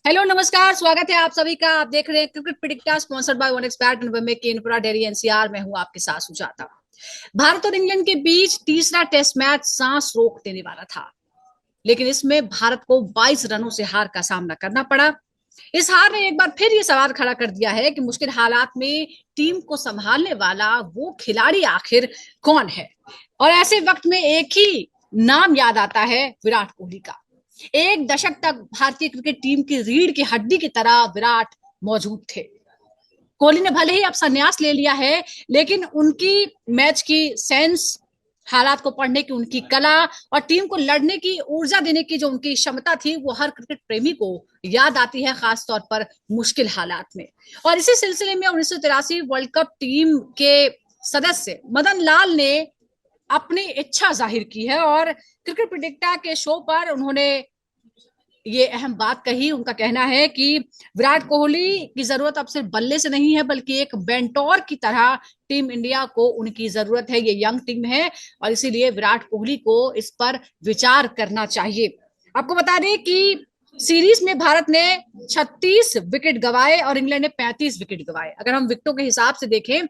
Hello नमस्कार, स्वागत है आप सभी का। आप देख रहे हैं cricket predictor sponsored by one expert के इनपुरा डेरी एनसीआर में हूं आपके साथ सुजाता। भारत और इंग्लैंड के बीच तीसरा टेस्ट मैच सांस रोक देने वाला था, लेकिन इसमें भारत को 22 रनों से हार का सामना करना पड़ा। इस हार ने एक बार फिर ये सवाल खड़ा कर दिया है कि मुश्किल हालात में टीम को संभालने वाला वो खिलाड़ी आखिर कौन है। और ऐसे वक्त में एक ही नाम याद आता है, विराट कोहली का। एक दशक तक भारतीय क्रिकेट टीम की रीढ़ की हड्डी की तरह विराट मौजूद थे। कोहली ने भले ही अब संन्यास ले लिया है, लेकिन उनकी मैच की सेंस, हालात को पढ़ने की उनकी कला और टीम को लड़ने की ऊर्जा देने की जो उनकी क्षमता थी, वो हर क्रिकेट प्रेमी को याद आती है, खासतौर पर मुश्किल हालात में। और इसी सिलसिले में 1983 वर्ल्ड कप टीम के सदस्य मदन लाल ने अपनी इच्छा जाहिर की है और क्रिकेट प्रिडिक्टर के शो पर उन्होंने ये अहम बात कही। उनका कहना है कि विराट कोहली की जरूरत अब सिर्फ बल्ले से नहीं है, बल्कि एक बेंटोर की तरह टीम इंडिया को उनकी जरूरत है। ये यंग टीम है और इसीलिए विराट कोहली को इस पर विचार करना चाहिए। आपको बता दें कि सीरीज में भारत ने 36 विकेट गंवाए और इंग्लैंड ने 35 विकेट गंवाए। अगर हम विकेटों के हिसाब से देखें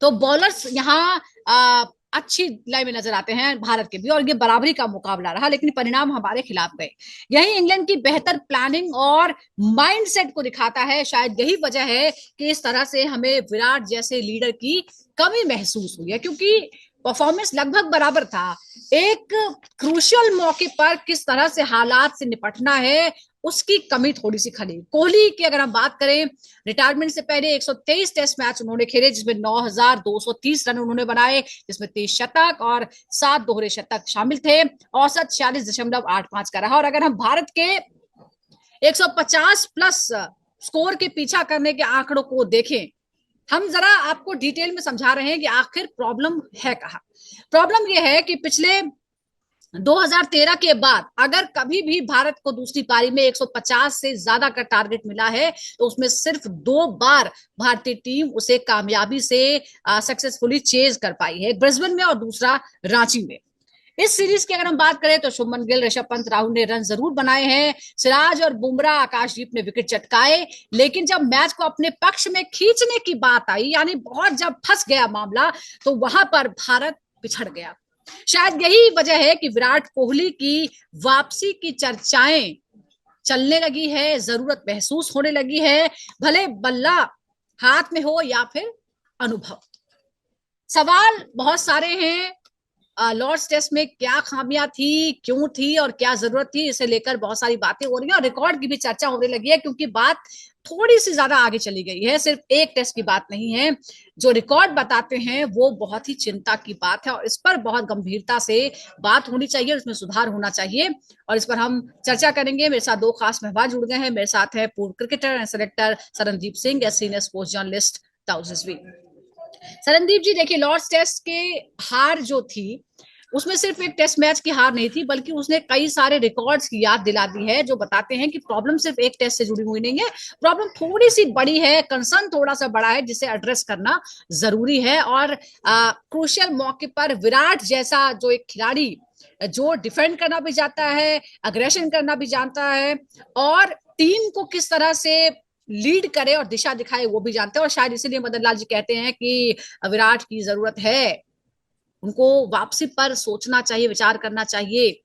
तो बॉलर्स यहाँ अच्छी लाइन में नजर आते हैं भारत के भी, और ये बराबरी का मुकाबला रहा, लेकिन परिणाम हमारे खिलाफ गए। यही इंग्लैंड की बेहतर प्लानिंग और माइंडसेट को दिखाता है। शायद यही वजह है कि इस तरह से हमें विराट जैसे लीडर की कमी महसूस हुई है, क्योंकि परफॉर्मेंस लगभग बराबर था। एक क्रूशियल मौके पर किस तरह से हालात से निपटना है, उसकी कमी थोड़ी सी खली। कोहली की अगर हम बात करें, रिटायरमेंट से पहले 123 टेस्ट मैच उन्होंने खेले, जिसमें 9,230 रन उन्होंने बनाए, जिसमें 30 शतक और 7 दोहरे शतक शामिल थे। औसत 46.85 का रहा। और अगर हम भारत के 150 प्लस स्कोर के पीछा करने के आंकड़ों को देखें, हम जरा आपको डिटेल में समझा रहे हैं कि आखिर प्रॉब्लम है कहां। प्रॉब्लम यह है कि पिछले 2013 के बाद अगर कभी भी भारत को दूसरी पारी में 150 से ज्यादा का टारगेट मिला है, तो उसमें सिर्फ 2 बार भारतीय टीम उसे कामयाबी से सक्सेसफुली चेज कर पाई है, ब्रिस्बेन में और दूसरा रांची में। इस सीरीज की अगर हम बात करें तो शुभमन गिल, ऋषभ पंत, राहुल ने रन जरूर बनाए हैं। सिराज और बुमराह, आकाशदीप ने विकेट चटकाए, लेकिन जब मैच को अपने पक्ष में खींचने की बात आई, यानी बहुत जब फंस गया मामला, तो वहां पर भारत पिछड़ गया। शायद यही वजह है कि विराट कोहली की वापसी की चर्चाएं चलने लगी है, जरूरत महसूस होने लगी है, भले बल्ला हाथ में हो या फिर अनुभव। सवाल बहुत सारे हैं। लॉर्ड्स टेस्ट में क्या खामियां थी, क्यों थी और क्या जरूरत थी, इसे लेकर बहुत सारी बातें हो रही हैं और रिकॉर्ड की भी चर्चा होने लगी है, क्योंकि बात थोड़ी सी ज्यादा आगे चली गई है। सिर्फ एक टेस्ट की बात नहीं है, जो रिकॉर्ड बताते हैं वो बहुत ही चिंता की बात है और इस पर बहुत गंभीरता से बात होनी चाहिए, उसमें सुधार होना चाहिए। और इस पर हम चर्चा करेंगे। मेरे साथ 2 खास मेहमान जुड़ गए हैं। मेरे साथ है पूर्व cricketer and selector Sarandeep Singh, senior sports journalist ताउजस्वी। सरनदीप जी, देखिए, लॉर्ड्स टेस्ट के हार जो थी, उसमें सिर्फ एक टेस्ट मैच की हार नहीं थी, बल्कि उसने कई सारे रिकॉर्ड्स की याद दिला दी है, जो बताते हैं कि प्रॉब्लम सिर्फ एक टेस्ट से जुड़ी हुई नहीं है, प्रॉब्लम थोड़ी सी बड़ी है, कंसर्न थोड़ा सा बड़ा है, जिसे एड्रेस करना जरूरी है। और क्रूशियल मौके पर विराट जैसा जो एक खिलाड़ी, जो डिफेंड करना भी जानता है, अग्रेशन करना भी जानता है और टीम को किस तरह से लीड करे और दिशा दिखाए, वो भी जानते हैं। और शायद इसीलिए मदन लाल जी कहते हैं कि विराट की जरूरत है, उनको वापसी पर सोचना चाहिए, विचार करना चाहिए।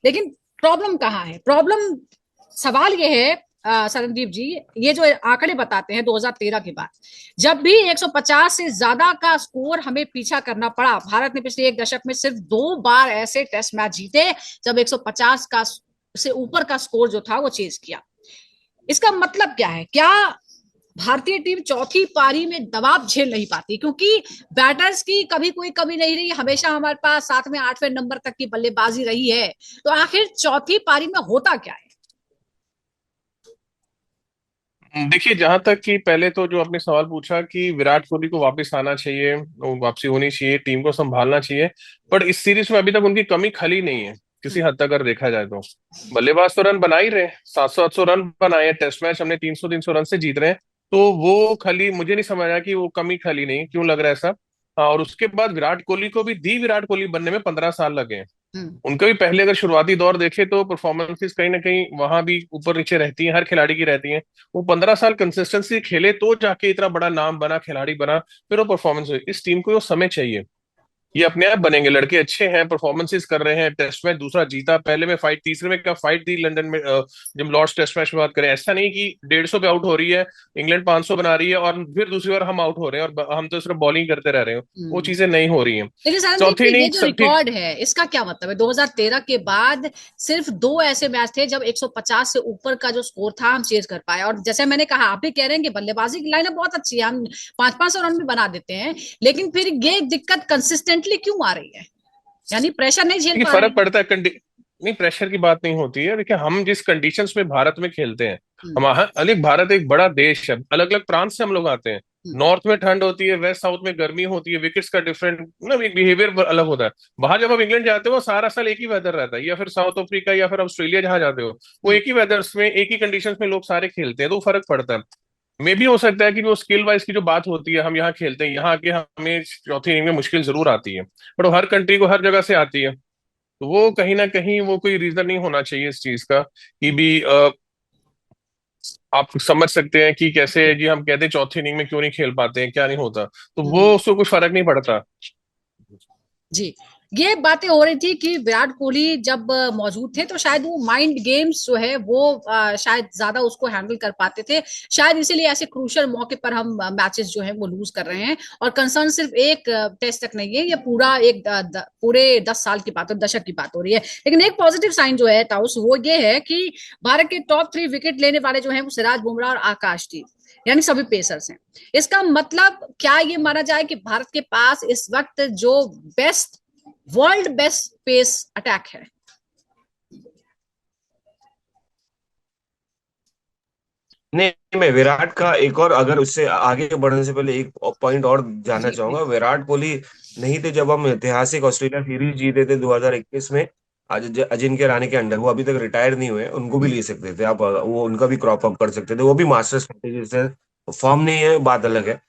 लेकिन प्रॉब्लम कहाँ है? प्रॉब्लम, सवाल ये है सरनदीप जी, ये जो आंकड़े बताते हैं 2013 के बाद, जब भी 150 से ज्यादा का स्कोर हमें पीछा करना पड़ा, भारत ने पिछले एक दशक में सिर्फ 2 बार ऐसे टेस्ट मैच जीते जब 150 का से ऊपर का स्कोर जो था वो चेज किया। इसका मतलब क्या है? क्या भारतीय टीम चौथी पारी में दबाव झेल नहीं पाती? क्योंकि बैटर्स की कभी कोई कमी नहीं रही, हमेशा हमारे पास 7वें 8वें नंबर तक की बल्लेबाजी रही है। तो आखिर चौथी पारी में होता क्या है? देखिए, जहां तक कि पहले तो जो आपने सवाल पूछा कि विराट कोहली को वापस आना चाहिए, वापसी होनी चाहिए, टीम को संभालना चाहिए, पर इस सीरीज में अभी तक उनकी कमी खली नहीं है किसी हद तक अगर देखा जाए तो। बल्लेबाज तो रन बना ही रहे, 700-800 रन बनाए हैं, टेस्ट मैच हमने 300-300 रन से जीत रहे हैं, तो वो खली मुझे नहीं समझ आया कि वो कमी खली नहीं, क्यों लग रहा है ऐसा। हाँ, और उसके बाद विराट कोहली को भी दी विराट कोहली बनने में 15 साल लगे हैं। हम्म। उनका भी पहले अगर शुरुआती दौर देखे तो परफॉर्मेंसेस कहीं ना कहीं वहां भी ऊपर नीचे रहती हैं, हर खिलाड़ी की रहती हैं। वो 15 साल कंसिस्टेंसी खेले तो जाके इतना बड़ा नाम बना, खिलाड़ी बना, फिर वो परफॉर्मेंस हुई। इस टीम को वो समय चाहिए, ये अपने आप बनेंगे। लड़के अच्छे हैं, परफॉर्मेंसेस कर रहे हैं, टेस्ट मैच दूसरा जीता, पहले में फाइट, तीसरे में क्या फाइट थी लंदन में, जब लॉर्ड्स टेस्ट मैच में बात करें, ऐसा नहीं कि 150 पे आउट हो रही है, इंग्लैंड 500 बना रही है और फिर दूसरी बार हम आउट हो रहे हैं और हम तो सिर्फ बॉलिंग करते रह रहे हैं। वो हम्म। चीजें नहीं हो रही हैं। लेकिन सरणदीप चौथी जी, ये इनिंग जो सब ठीक। रिकॉर्ड है इसका क्या मतलब है? 2013 के बाद सिर्फ दो ऐसे मैच थे जब 150 से ऊपर का जो स्कोर था हम चेज कर पाए। और जैसे मैंने कहा, आप भी कह रहे हैं कि बल्लेबाजी की लाइनअप बहुत अच्छी है, हम 500-500 रन भी बना देते हैं, लेकिन फिर ये दिक्कत कंसिस्टेंटली क्यों आ रही है? यानी प्रेशर नहीं झेल देखिए पा रहे फर्क हैं। पड़ता है नहीं, प्रेशर की बात नहीं होती है। देखिए हम जिस कंडीशंस में भारत में खेलते हैं, हम्म। हमारा अलग, भारत एक बड़ा देश है, अलग अलग प्रांत से हम लोग आते हैं। हम्म। नॉर्थ में ठंड होती है, वेस्ट साउथ में गर्मी होती है, विकेट्स का डिफरेंट ना बिहेवियर अलग होता है। वहां जब आप इंग्लैंड जाते हो सारा साल एक ही वेदर रहता है, या फिर साउथ अफ्रीका या फिर ऑस्ट्रेलिया जहां जाते हो, वो हम्म। एक ही वेदर्स में एक ही कंडीशंस में लोग सारे खेलते हैं, तो फर्क पड़ता है। मे भी हो सकता है कि जो स्किल वाइज की जो बात होती है, हम यहाँ खेलते हैं, यहाँ आके हमें चौथी इनिंग में मुश्किल जरूर आती है, बट वो हर कंट्री को हर जगह से आती है। तो वो कहीं ना कहीं वो कोई रीजन नहीं होना चाहिए इस चीज का कि भी आप समझ सकते हैं कि कैसे जी हम कहते हैं चौथी इनिंग में क्यों नहीं खेल पाते हैं, क्या नहीं होता, तो वो हम्म। उसको कुछ फर्क नहीं पड़ता। जी। ये बातें हो रही थी कि विराट कोहली जब मौजूद थे तो शायद वो माइंड गेम्स जो है वो शायद ज्यादा उसको हैंडल कर पाते थे। शायद इसीलिए ऐसे क्रूशियल मौके पर हम मैचेस जो है वो लूज कर रहे हैं। और कंसर्न सिर्फ एक टेस्ट तक नहीं है, ये पूरा एक पूरे 10 साल की बात, दशक की बात हो रही है। लेकिन एक पॉजिटिव साइन जो है ताउस, वो ये है कि भारत के टॉप 3 विकेट लेने वाले जो है वो सिराज बुमराह और आकाशदीप, यानी सभी पेसर्स हैं। इसका मतलब क्या ये माना जाए कि भारत के पास इस वक्त जो best, world best pace attack है? नहीं, मैं विराट का एक और, अगर उससे आगे बढ़ने से पहले एक पॉइंट और जानना जी चाहूंगा। प्लीज। विराट कोहली नहीं थे जब हम ऐतिहासिक ऑस्ट्रेलिया सीरीज जीते थे 2021 में, आज अजिंक्य रहाणे के अंडर, वो अभी तक रिटायर नहीं हुए, उनको भी ले सकते थे आप, वो उनका भी क्रॉप अप कर सकते थे, वो भी मास्टर स्ट्रेटेजी से। फॉर्म नहीं है, बात अलग है।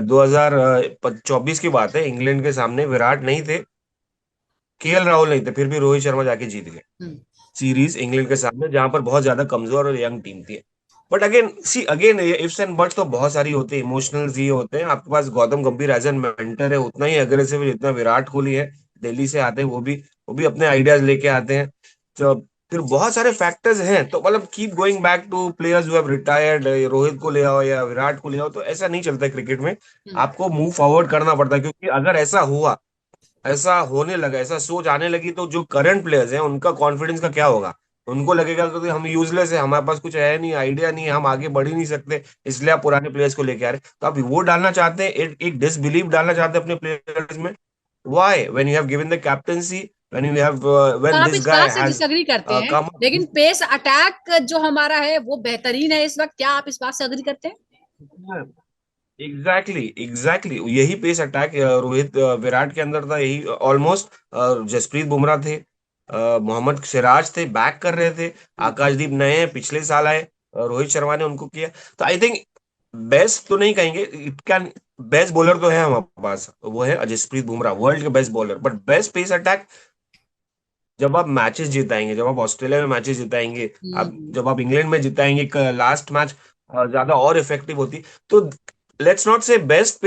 2024 की बात है, इंग्लैंड के सामने विराट नहीं थे, केएल राहुल नहीं थे, फिर भी रोहित शर्मा जाके जीत गए हम्म। सीरीज इंग्लैंड के सामने, जहां पर बहुत ज्यादा कमजोर और यंग टीम थी। बट अगेन सी, अगेन ये इफ्स एंड बट्स तो बहुत सारी होती है, इमोशनल ये होते हैं। आपके पास गौतम गंभीर एज एन मेंटर है, उतना ही अग्रेसिव है जितना विराट कोहली है। दिल्ली से आते हैं वो भी अपने आइडियाज लेके आते हैं। तो फिर बहुत सारे फैक्टर्स हैं, तो मतलब keep going back two players who have retired, Rohit को ले आओ या विराट को ले आओ, तो ऐसा नहीं चलता क्रिकेट में। हम्म। आपको मूव फॉरवर्ड करना पड़ता है, क्योंकि अगर ऐसा हुआ, ऐसा होने लगा, ऐसा सोच आने लगी, तो जो करंट प्लेयर्स हैं उनका कॉन्फिडेंस का क्या होगा? उनको लगेगा कि हम यूजलेस है, हमारे पास कुछ है नहीं, आइडिया नहीं है, हम आगे बढ़ ही नहीं सकते, इसलिए आप पुराने प्लेयर्स को लेके आ रहे हैं। तो आप वो डालना चाहते हैं, एक डिसबिलीव डालना चाहते हैं अपने प्लेयर्स में। Why when you have given the captaincy, when you have, तो व्हेन आप दिस इस गाय बात से हैज डिसएग्री करते हैं, कम। लेकिन पेस अटैक जो हमारा है वो बेहतरीन है इस वक्त, क्या आप इस बात से अग्री करते हैं? एग्जैक्टली एग्जैक्टली, यही पेस अटैक रोहित विराट के अंदर था, यही ऑलमोस्ट। जसप्रीत बुमराह थे, मोहम्मद सिराज थे, बैक कर रहे थे। हम्म। आकाशदीप नए हैं, पिछले साल आए, रोहित शर्मा ने उनको किया। तो आई थिंक बेस्ट तो नहीं कहेंगे, इट कैन, बेस्ट बॉलर तो है हमारे पास, वो है जसप्रीत बुमराह, वर्ल्ड के best bowler. But best pace attack, जब आप मैचेस जिताएंगे, जब आप ऑस्ट्रेलिया में मैचेस जिताएंगे, आप हम्म। जब आप इंग्लैंड में जिताएंगे, लास्ट मैच ज्यादा और इफेक्टिव होती, तो लेट्स नॉट से बेस्ट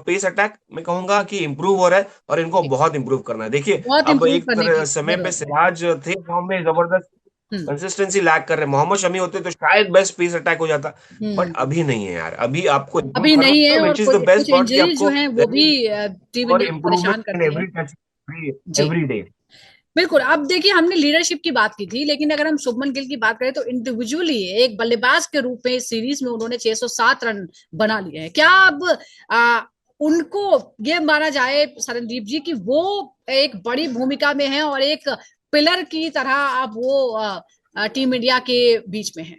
पेस अटैक, मैं कहूंगा कि इंप्रूव हो रहा है, और इनको जी, बहुत इंप्रूव करना है। देखिए, बहुत अब इंप्रूव एक करने तरह की समय पे जरूरत है। सिराज थे फॉर्म में जबरदस्त, हम्म। कंसिस्टेंसी लैक कर रहे, मोहम्मद शमी होते तो शायद बेस्ट पेस अटैक हो जाता। बट हम्म। अभी नहीं है यार, अभी आपको इंप्रूव अभी करना नहीं है, पड़ेगा, और विच इज द कुछ बेस्ट कुछ पार्ट, कि इंजरीज जो आपको हैं वो भी टीम और इंडिया को परेशान इम्प्रूवमेंट इन करती हैं। एवरी टच, जी एवरी डे। बिल्कुल। अब देखिए, हमने लीडरशिप की बात की थी, लेकिन अगर हम शुभमन गिल की बात करें तो इंडिविजुअली एक बल्लेबाज के रूप में इस सीरीज में उन्होंने 607 रन बना लिए हैं। क्या अब आ, उनको ये माना जाए सरनदीप जी कि वो एक बड़ी भूमिका में है और एक पिलर की तरह अब वो टीम इंडिया के बीच में है?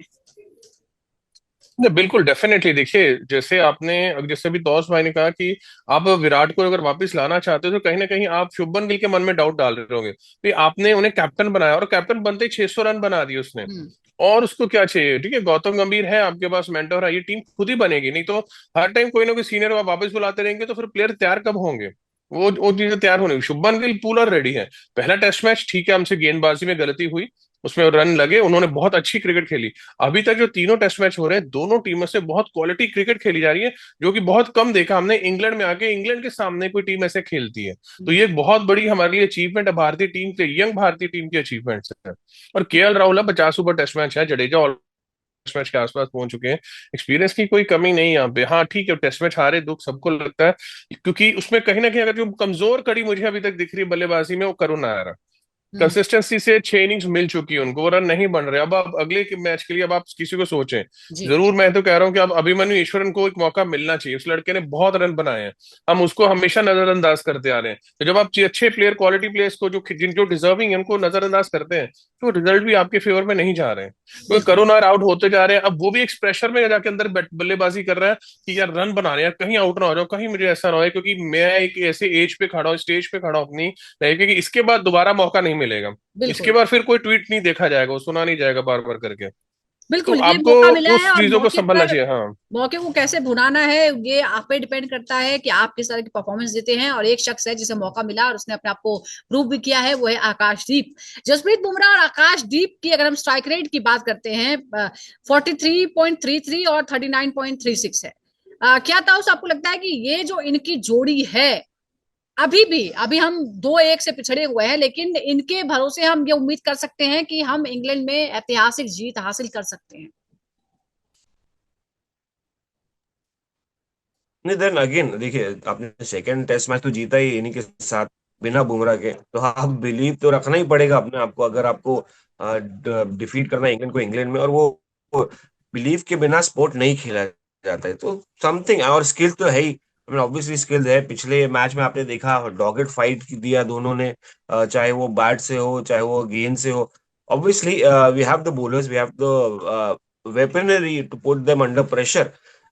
नहीं, बिल्कुल डेफिनेटली। देखिए जैसे आपने, जैसे अभी तौस भाई ने कहा कि आप विराट को अगर वापस लाना चाहते हो तो कहीं ना कहीं आप शुभमन गिल के मन में डाउट डाल रहे होंगे, तो आपने उन्हें कैप्टन बनाया और कैप्टन बनते ही 600 रन बना दिए उसने। हम्म। और उसको क्या चाहिए? ठीक है, गौतम गंभीर है आपके पास, मेंटर है, ये टीम खुद ही बनेगी। नहीं तो हर टाइम कोई ना कोई सीनियर आप वापस बुलाते रहेंगे तो फिर प्लेयर तैयार कब होंगे? वो चीजें तैयार होने, शुभमन गिल पूरा रेडी है। पहला टेस्ट मैच ठीक है, हमसे गेंदबाजी में गलती हुई, उसमें रन लगे, उन्होंने बहुत अच्छी क्रिकेट खेली। अभी तक जो तीनों टेस्ट मैच हो रहे हैं, दोनों टीमों से बहुत क्वालिटी क्रिकेट खेली जा रही है, जो कि बहुत कम देखा हमने इंग्लैंड में आके, इंग्लैंड के सामने कोई टीम ऐसे खेलती है। तो ये एक बहुत बड़ी हमारे लिए अचीवमेंट है, भारतीय टीम के, यंग भारतीय टीम की अचीवमेंट है। और KL Rahul 50 over test match है, जडेजा टेस्ट मैच के आसपास पहुंच चुके हैं। एक्सपीरियंस की कोई कमी नहीं है यहाँ पे। हाँ ठीक है, टेस्ट मैच हारे, दुख सबको लगता है, क्योंकि उसमें कहीं ना कहीं अगर जो कमजोर कड़ी मुझे अभी तक दिख रही है बल्लेबाजी में, वो करुण नायर है। हम्म, कंसिस्टेंसी से 6 इनिंग्स मिल चुकी है उनको, वो रन नहीं बन रहे। अब आप अगले मैच के लिए अब आप किसी को सोचें, जी जरूर मैं तो कह रहा हूँ कि अब अभिमन्यु ईश्वरन को एक मौका मिलना चाहिए। उस लड़के ने बहुत रन बनाए हैं, हम उसको हमेशा नजरअंदाज करते आ रहे हैं। तो जब आप अच्छे प्लेयर, क्वालिटी प्लेयर्स को, जो जिन जो डिजर्विंग है, उनको नजरअंदाज करते हैं, तो रिजल्ट भी आपके फेवर में नहीं जा रहे हैं। क्योंकि बिल्कुल करुण नायर आउट होते जा रहे हैं, अब वो भी एक प्रेशर में जाके अंदर बल्लेबाजी कर रहा है कि यार रन बना रहे हैं, कहीं आउट ना हो जाओ, कहीं मुझे ऐसा ना हो, क्योंकि मैं एक ऐसे एज पे खड़ा हूँ, स्टेज पे खड़ा हूँ अपनी लाइफ के, कि इसके बाद दोबारा मौका नहीं मिलेगा। इसके बिल्कुल बाद फिर कोई ट्वीट नहीं देखा जाएगा, वो सुना नहीं जाएगा बार बार करके। तो बिल्कुल, ये आपको मौका मिला है उस और चीजों को संभलना चाहिए। हाँ। मौके को कैसे भुनाना है, ये आप पे डिपेंड करता है कि आप किस तरह की परफॉर्मेंस देते हैं। और एक शख्स है जिसे मौका मिला और उसने अपने आप को प्रूव भी किया है, वो है आकाशदीप। जसप्रीत बुमराह और आकाशदीप की अगर हम स्ट्राइक रेट की बात करते हैं, 43.33 और 39.36 है। क्या ताउस आपको लगता है कि ये जो इनकी जोड़ी है, अभी हम 2-1 से पिछड़े हुए हैं, लेकिन इनके भरोसे हम ये उम्मीद कर सकते हैं कि हम इंग्लैंड में ऐतिहासिक जीत हासिल कर सकते हैं? नहीं, देन अगेन देखिए, आपने सेकंड टेस्ट मैच तो जीता ही इन्हीं के साथ, बिना बुमराह के। तो आप बिलीव तो रखना ही पड़ेगा अपने आप को, अगर आपको डिफीट करना है इंग्लैंड को इंग्लैंड में। और वो बिलीव के बिना स्पोर्ट नहीं खेला जाता है। तो समथिंग, और स्किल तो है ही, ऑब्वियसली स्किल है। पिछले मैच में आपने देखा डॉगेट फाइट दिया दोनों ने, चाहे वो बैट से हो चाहे वो गेंद से हो। Obviously we have the bowlers, we have the weaponry to put them under pressure.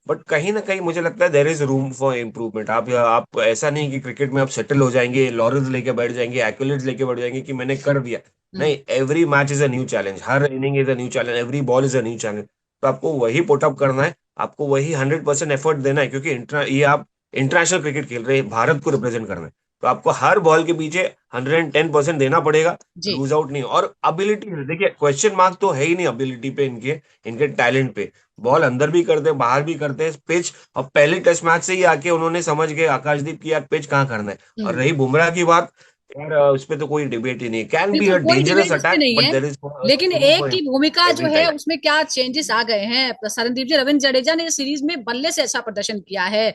But कहीं ना कहीं मुझे लगता है there is room for improvement. आप ऐसा नहीं कि क्रिकेट में आप सेटल हो जाएंगे, लॉरेल्स लेके बैठ जाएंगे, एक्यूलेट्स लेके बैठ जाएंगे कि मैंने कर दिया। हम्म, नहीं, every match is a new challenge, her inning is a new challenge, every ball is a new challenge. तो आपको वही पुटअप करना है, आपको वही 100% एफर्ट देना है, क्योंकि ये आप इंटरनेशनल क्रिकेट खेल रहे हैं, भारत को रिप्रेजेंट करना है। तो आपको हर बॉल के पीछे 110% देना पड़ेगा, जी लूज आउट नहीं। और एबिलिटी, देखिए क्वेश्चन मार्क तो है ही नहीं एबिलिटी पे, इनके इनके टैलेंट पे। बॉल अंदर भी करते हैं, बाहर भी करते हैं पिच। और पहले टेस्ट मैच से ही आके उन्होंने समझ गए आकाशदीप की यार पिच कहाँ करना है। और हम्म, रही बुमराह की बात, यार उस पे तो कोई डिबेट ही नहीं, कैन बी बिल्कुल अ कोई डेंजरस डिबेट इसमें अटैक नहीं बट है। देयर इज लेकिन रूम एक फॉर की भूमिका जो एवरी है टाइम। उसमें क्या चेंजेस आ गए हैं, शरणदीप जी, रविंद्र जडेजा ने इस सीरीज में बल्ले से अच्छा प्रदर्शन किया है।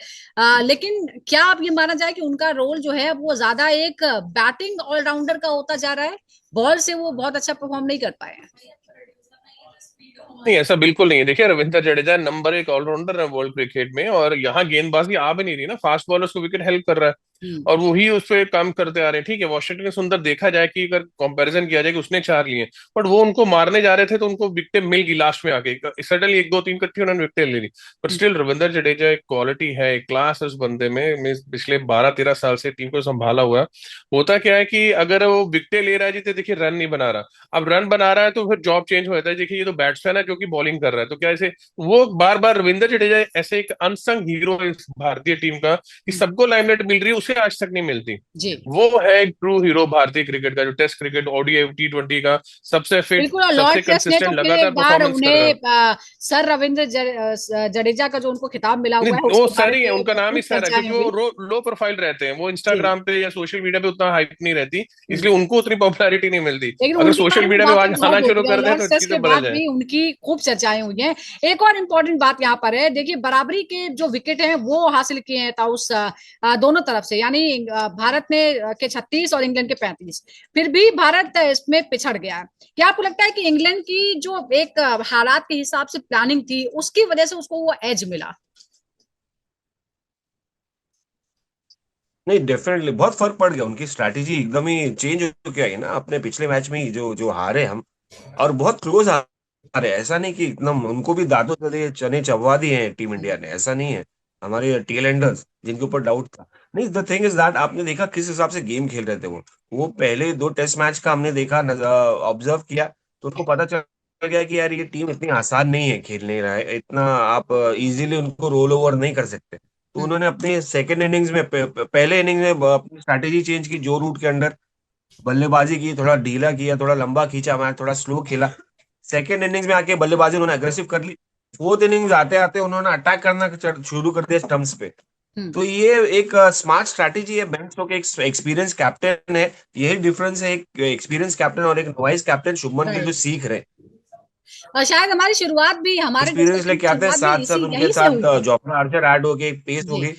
लेकिन क्या आप ये माना जाए कि उनका रोल जो है वो ज्यादा एक बैटिंग ऑलराउंडर का होता जा रहा है, बॉल से वो बहुत अच्छा परफॉर्म नहीं कर पाए हैं? नहीं, ऐसा बिल्कुल नहीं है। देखिए, रविंद्र जडेजा नंबर 1 ऑलराउंडर है वर्ल्ड क्रिकेट में, और यहाँ गेंदबाजी आ भी नहीं रही ना, फास्ट बॉलर्स को विकेट हेल्प कर रहा है, हम्म, और वही उस पर काम करते आ रहे हैं। ठीक है, वॉशिंगटन के सुंदर देखा जाए कि अगर कंपैरिजन किया जाए कि उसने 4 लिए, बट वो उनको मारने जा रहे थे तो उनको विकेटें मिल गई लास्ट में आके, सडनली 1 2 3 करके उन्होंने विकेटें ले ली। पर स्टिल रविंद्र जडेजा एक क्वालिटी है, एक क्लास है उस बंदे में। मैं पिछले 12 13 साल से टीम को संभाला हुआ है। होता क्या है कि अगर वो विकेटें ले रहा है जी, तो देखिए रन नहीं बना रहा। अब रन बना रहा है तो फिर जॉब चेंज हो जाता है। देखिए, ये तो बैट्समैन है जो कि बॉलिंग कर रहा है, तो क्या ऐसे वो बार बार रविंद्र जडेजा ऐसे एक अनसंग हीरो है इस भारतीय टीम का, कि हम्म, सबको लाइमलाइट मिल रही है, उसे आज तक नहीं मिलती। जी वो है एक ट्रू हीरो भारतीय क्रिकेट का, जो टेस्ट क्रिकेट, ओडीआई, T20 का सबसे फिट, बिल्कुल। और सबसे लॉर्ड टेस्ट ने तो कंसिस्टेंट फिर एक लगातार बार परफॉर्मेंस कर रहा है। उन्हें सर रविंद्र जडेजा का जो उनको खिताब मिला हुआ है नहीं, वो उसके बारे सर ही है, में उनका नाम खूब ही सर है, चर्चाएं क्योंकि वो हुई। लो प्रोफाइल रहते हैं, वो जी इंस्टाग्राम पे या सोशल मीडिया पे उतना हाइप नहीं रहती, हम्म। इसलिए उनको उतनी पॉपुलैरिटी नहीं मिलती। लेकिन अगर उनके बारे सोशल में मीडिया पे बातें आज आना बहुत शुरू होती है, और कर दें लॉर्ड तो टेस्ट के चीजें बदल बाद जाए। भी उनकी खूब चर्चाएं हुई हैं। एक और इम्पोर्टेंट बात यहाँ पर है, देखिए बराबरी के जो विकेट हैं वो हासिल किए हैं ताउस दोनों तरफ से, यानी भारत ने के 36 और इंग्लैंड के 35। फिर भी भारत इसमें पिछड़ गया है। क्या आपको लगता है कि इंग्लैंड की जो एक हालात के हिसाब से प्लानिंग थी उसकी वजह से उसको वो एज मिला? नहीं, डेफिनेटली बहुत फर्क पड़ गया, उनकी स्ट्रैटेजी एकदम ही चेंज हो गया है ना। अपने पिछले मैच में ही जो जो हारे हम, और बहुत क्लोज हारे। ऐसा नहीं कि एकदम उनको भी दांतों तले चने चबवा दिए हैं टीम इंडिया ने, ऐसा नहीं है। हमारे टेल एंडर्स जिनके ऊपर डाउट था। नहीं, द थिंग इज दैट आपने देखा किस हिसाब से गेम खेल रहे थे वो पहले 2 टेस्ट मैच का हमने देखा, ऑब्जर्व किया, तो उनको पता चल गया कि यार ये टीम इतनी आसान नहीं है खेलने रहा है, इतना आप इजीली उनको रोल ओवर नहीं कर सकते। तो उन्होंने अपनी सेकेंड इनिंग्स में पहले इनिंग्स में अपनी स्ट्रैटेजी चेंज की, जो रूट के अंदर बल्लेबाजी की, थोड़ा ढीला किया, थोड़ा लंबा खींचा मैच, थोड़ा स्लो खेला। सेकेंड इनिंग्स में आके बल्लेबाजी उन्होंने अग्रेसिव कर ली। फोर्थ इनिंग्स आते आते उन्होंने अटैक करना शुरू कर दिया स्टंप्स पे। तो ये एक स्मार्ट स्ट्रैटेजी है। बेन स्टोक्स एक एक्सपीरियंस कैप्टन है। यही डिफरेंस है एक एक्सपीरियंस कैप्टन और एक नॉइस कैप्टन शुभमन गिल जो सीख रहे। और शायद हमारी शुरुआत भी, हमारे एक्सपीरियंस लेके आते हैं, साथ साथ उनके साथ जोफ्रा आर्चर ऐड हो गए, पेस हो गई।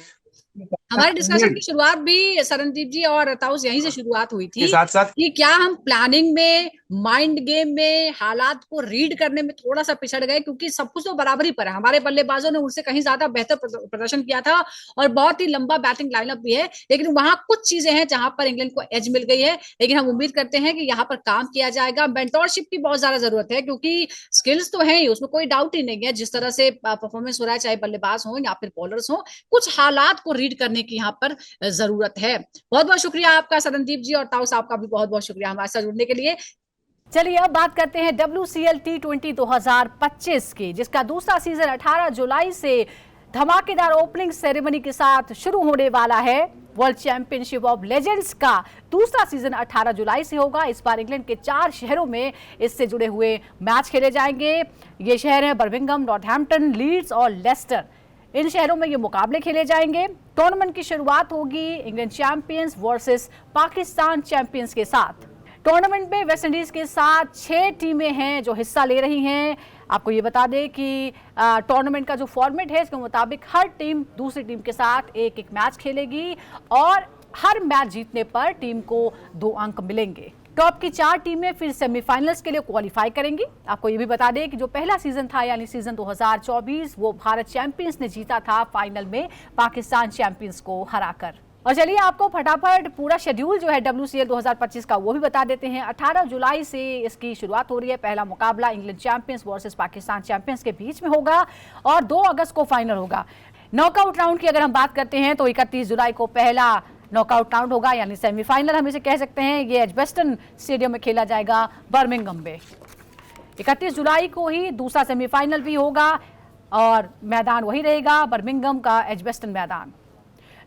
हमारे डिस्कशन की शुरुआत भी सरनदीप जी और ताउस यहीं से शुरुआत हुई थी साथ साथ कि क्या हम प्लानिंग में, माइंड गेम में, हालात को रीड करने में थोड़ा सा पिछड़ गए, क्योंकि सब कुछ तो बराबरी पर है। हमारे बल्लेबाजों ने उनसे कहीं ज्यादा बेहतर प्रदर्शन किया था और बहुत ही लंबा बैटिंग लाइनअप भी है, लेकिन वहां कुछ चीजें हैं जहां पर इंग्लैंड को एज मिल गई है। लेकिन हम उम्मीद करते हैं कि यहाँ पर काम किया जाएगा। मेंटोरशिप की बहुत ज्यादा जरूरत है, क्योंकि स्किल्स तो है ही, उसमें कोई डाउट ही नहीं है। जिस तरह से परफॉर्मेंस हो रहा है, चाहे बल्लेबाज हो या फिर बॉलर्स हो, कुछ हालात को रीड करने की यहाँ पर जरूरत है। बहुत बहुत शुक्रिया आपका सरनदीप जी, और ताऊ साहब का भी बहुत बहुत शुक्रिया हमारे साथ जुड़ने के लिए। चलिए अब बात करते हैं WCL T20 2025 की, जिसका दूसरा सीजन 18 जुलाई से धमाकेदार ओपनिंग सेरेमनी के साथ शुरू होने वाला है। वर्ल्ड चैंपियनशिप ऑफ लेजेंड्स का दूसरा सीजन 18 जुलाई से होगा। इस बार इंग्लैंड के 4 शहरों में इससे जुड़े हुए मैच खेले जाएंगे। ये शहर हैं बर्मिंघम, नॉर्थहैम्पटन, लीड्स और लेस्टर। इन शहरों में ये मुकाबले खेले जाएंगे। टूर्नामेंट की शुरुआत होगी England champions versus Pakistan champions के साथ। टूर्नामेंट में वेस्ट इंडीज के साथ 6 टीमें हैं जो हिस्सा ले रही हैं। आपको ये बता दें कि टूर्नामेंट का जो फॉर्मेट है, इसके मुताबिक हर टीम दूसरी टीम के साथ एक एक मैच खेलेगी और हर मैच जीतने पर टीम को 2 अंक मिलेंगे। टॉप की 4 टीमें फिर सेमीफाइनल्स के लिए क्वालिफाई करेंगी। आपको ये भी बता दें कि जो पहला सीजन था, यानी सीजन 2024, वो भारत चैंपियंस ने जीता था फाइनल में पाकिस्तान चैंपियंस को हराकर। और चलिए आपको फटाफट पूरा शेड्यूल जो है WCL 2025 का वो भी बता देते हैं। 18 जुलाई से इसकी शुरुआत हो रही है। पहला मुकाबला England champions versus Pakistan champions के बीच में होगा और 2 अगस्त को फाइनल होगा। नॉकआउट राउंड की अगर हम बात करते हैं तो 31 जुलाई को पहला नॉकआउट राउंड होगा, यानी सेमीफाइनल हम इसे कह सकते हैं। ये एजबेस्टन स्टेडियम में खेला जाएगा बर्मिंघम में। 31 जुलाई को ही दूसरा सेमीफाइनल भी होगा और मैदान वही रहेगा, बर्मिंघम का एजबेस्टन मैदान।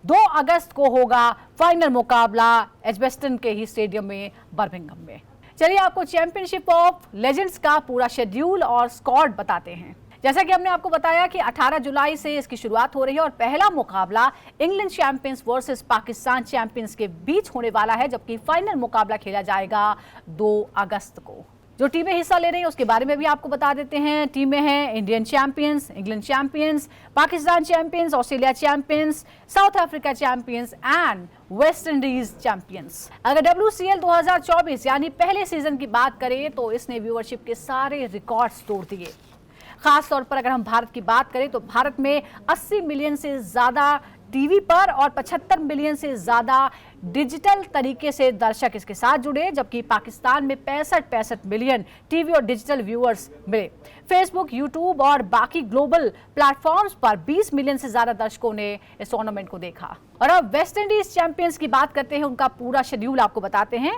2 अगस्त को होगा फाइनल मुकाबला एजबेस्टन के ही स्टेडियम में बर्मिंघम में। चलिए आपको चैंपियनशिप ऑफ लेजेंड्स का पूरा शेड्यूल और स्क्वाड बताते हैं। जैसा कि हमने आपको बताया कि 18 जुलाई से इसकी शुरुआत हो रही है और पहला मुकाबला England champions versus Pakistan champions के बीच होने वाला है, जबकि फाइनल मुकाबला खेला जाएगा 2 अगस्त को। जो टीमें हिस्सा ले रही हैं उसके बारे में भी आपको बता देते हैं। टीमें हैं Indian champions, England champions, Pakistan champions, Australia champions, south Africa champions and West Indies champions. अगर WCL 2024 यानी पहले सीजन की बात करें तो इसने व्यूअरशिप के सारे रिकॉर्ड्स तोड़ दिए। खास तौर पर अगर हम भारत की बात करें तो भारत में 80 मिलियन से ज्यादा टीवी पर और 75 मिलियन से ज्यादा डिजिटल तरीके से दर्शक इसके साथ जुड़े, जबकि पाकिस्तान में 65 मिलियन टीवी और डिजिटल व्यूअर्स मिले। फेसबुक, यूट्यूब और बाकी ग्लोबल प्लेटफॉर्म्स पर 20 मिलियन से ज्यादा दर्शकों ने इस टूर्नामेंट को देखा। और अब वेस्ट इंडीज चैंपियंस की बात करते हैं, उनका पूरा शेड्यूल आपको बताते हैं।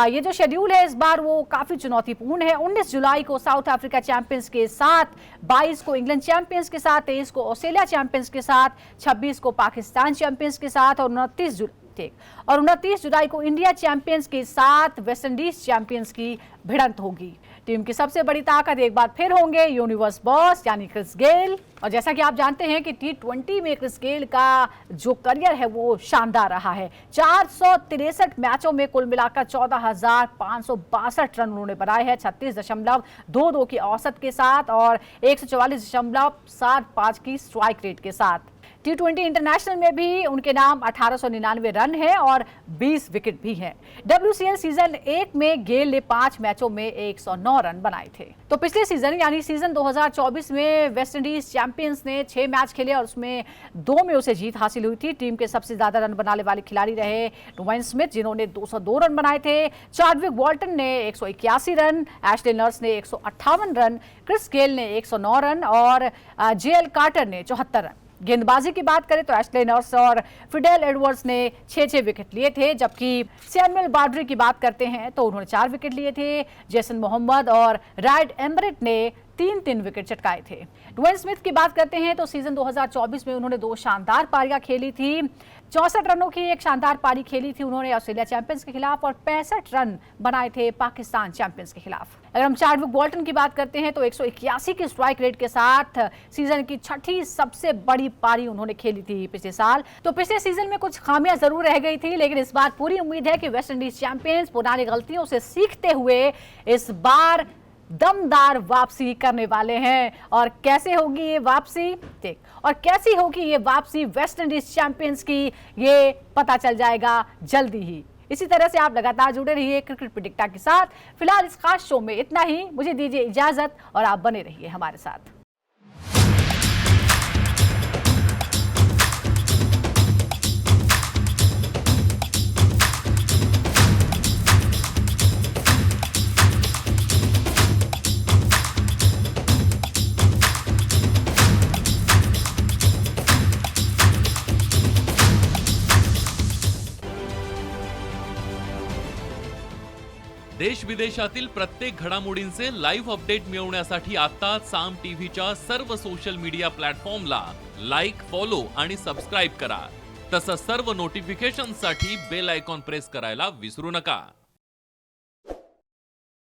ये जो शेड्यूल है इस बार वो काफी चुनौतीपूर्ण है। 19 जुलाई को साउथ अफ्रीका चैंपियंस के साथ, 22 को इंग्लैंड चैंपियंस के साथ, 23 को ऑस्ट्रेलिया चैंपियंस के साथ, 26 को पाकिस्तान चैंपियंस के साथ और 29 जुलाई को इंडिया चैंपियंस के साथ वेस्ट इंडीज चैंपियंस की भिड़ंत होगी। टीम की सबसे बड़ी ताकत एक बार फिर होंगे यूनिवर्स बॉस यानी क्रिस गेल। और जैसा कि आप जानते हैं कि T20 में क्रिस गेल का जो करियर है वो शानदार रहा है। 463 मैचों में कुल मिलाकर 14,562 रन उन्होंने बनाए हैं, 36.22 की औसत के साथ और 144.75 की स्ट्राइक रेट के साथ। T20 इंटरनेशनल में भी उनके नाम 1899 रन है और 20 विकेट भी हैं। WCL सीजन 1 में गेल ने 5 मैचों में 109 रन बनाए थे। तो पिछले सीजन यानी सीजन 2024 में वेस्ट इंडीज चैंपियंस ने 6 मैच खेले और उसमें 2 में उसे जीत हासिल हुई थी। टीम के सबसे ज्यादा रन बनाने वाले खिलाड़ी रहे ड्वेन स्मिथ, जिन्होंने 202 रन बनाए थे। चार्विक वॉल्टन ने 181 रन, एशले नर्स ने 158 रन, क्रिस गेल ने 109 रन और JL कार्टर ने 74 रन। गेंदबाजी की बात करें तो एशले नर्स और फिडेल एडवर्ड्स ने 6 विकेट लिए थे, जबकि सैमुअल बार्ड्री की बात करते हैं तो उन्होंने 4 विकेट लिए थे। जेसन मोहम्मद और रायड एम्बरेट ने 3 विकेट चटकाए थे। ड्वेन स्मिथ की बात करते हैं तो सीजन 2024 में उन्होंने 2 शानदार पारियां खेली थी। 64 रनों की एक शानदार पारी खेली थी उन्होंने ऑस्ट्रेलिया चैंपियंस के खिलाफ और 65 रन बनाए थे पाकिस्तान चैंपियंस के खिलाफ। अगर हम चैडविक बोल्टन की बात करते हैं तो 181 की स्ट्राइक रेट के साथ सीजन की 6ठी सबसे बड़ी पारी उन्होंने खेली थी पिछले साल। तो पिछले सीजन में कुछ खामियां जरूर रह गई थी, लेकिन इस बार पूरी उम्मीद है कि वेस्ट इंडीज चैंपियंस पुरानी गलतियों से सीखते हुए इस बार दमदार वापसी करने वाले हैं। और कैसे होगी ये वापसी और कैसी होगी ये वापसी वेस्ट इंडीज चैंपियंस की, ये पता चल जाएगा जल्दी ही। इसी तरह से आप लगातार जुड़े रहिए क्रिकेट प्रेडिक्टा के साथ। फिलहाल इस खास शो में इतना ही, मुझे दीजिए इजाजत और आप बने रहिए हमारे साथ। देश विदेशातील प्रत्येक घडामोडींचे लाईव्ह अपडेट मिळवण्यासाठी आता साम टीव्हीच्या सर्व सोशल मीडिया प्लॅटफॉर्मला लाईक, फॉलो आणि सबस्क्राईब करा। तसंच सर्व नोटिफिकेशनसाठी बेल आयकॉन प्रेस करायला विसरू नका।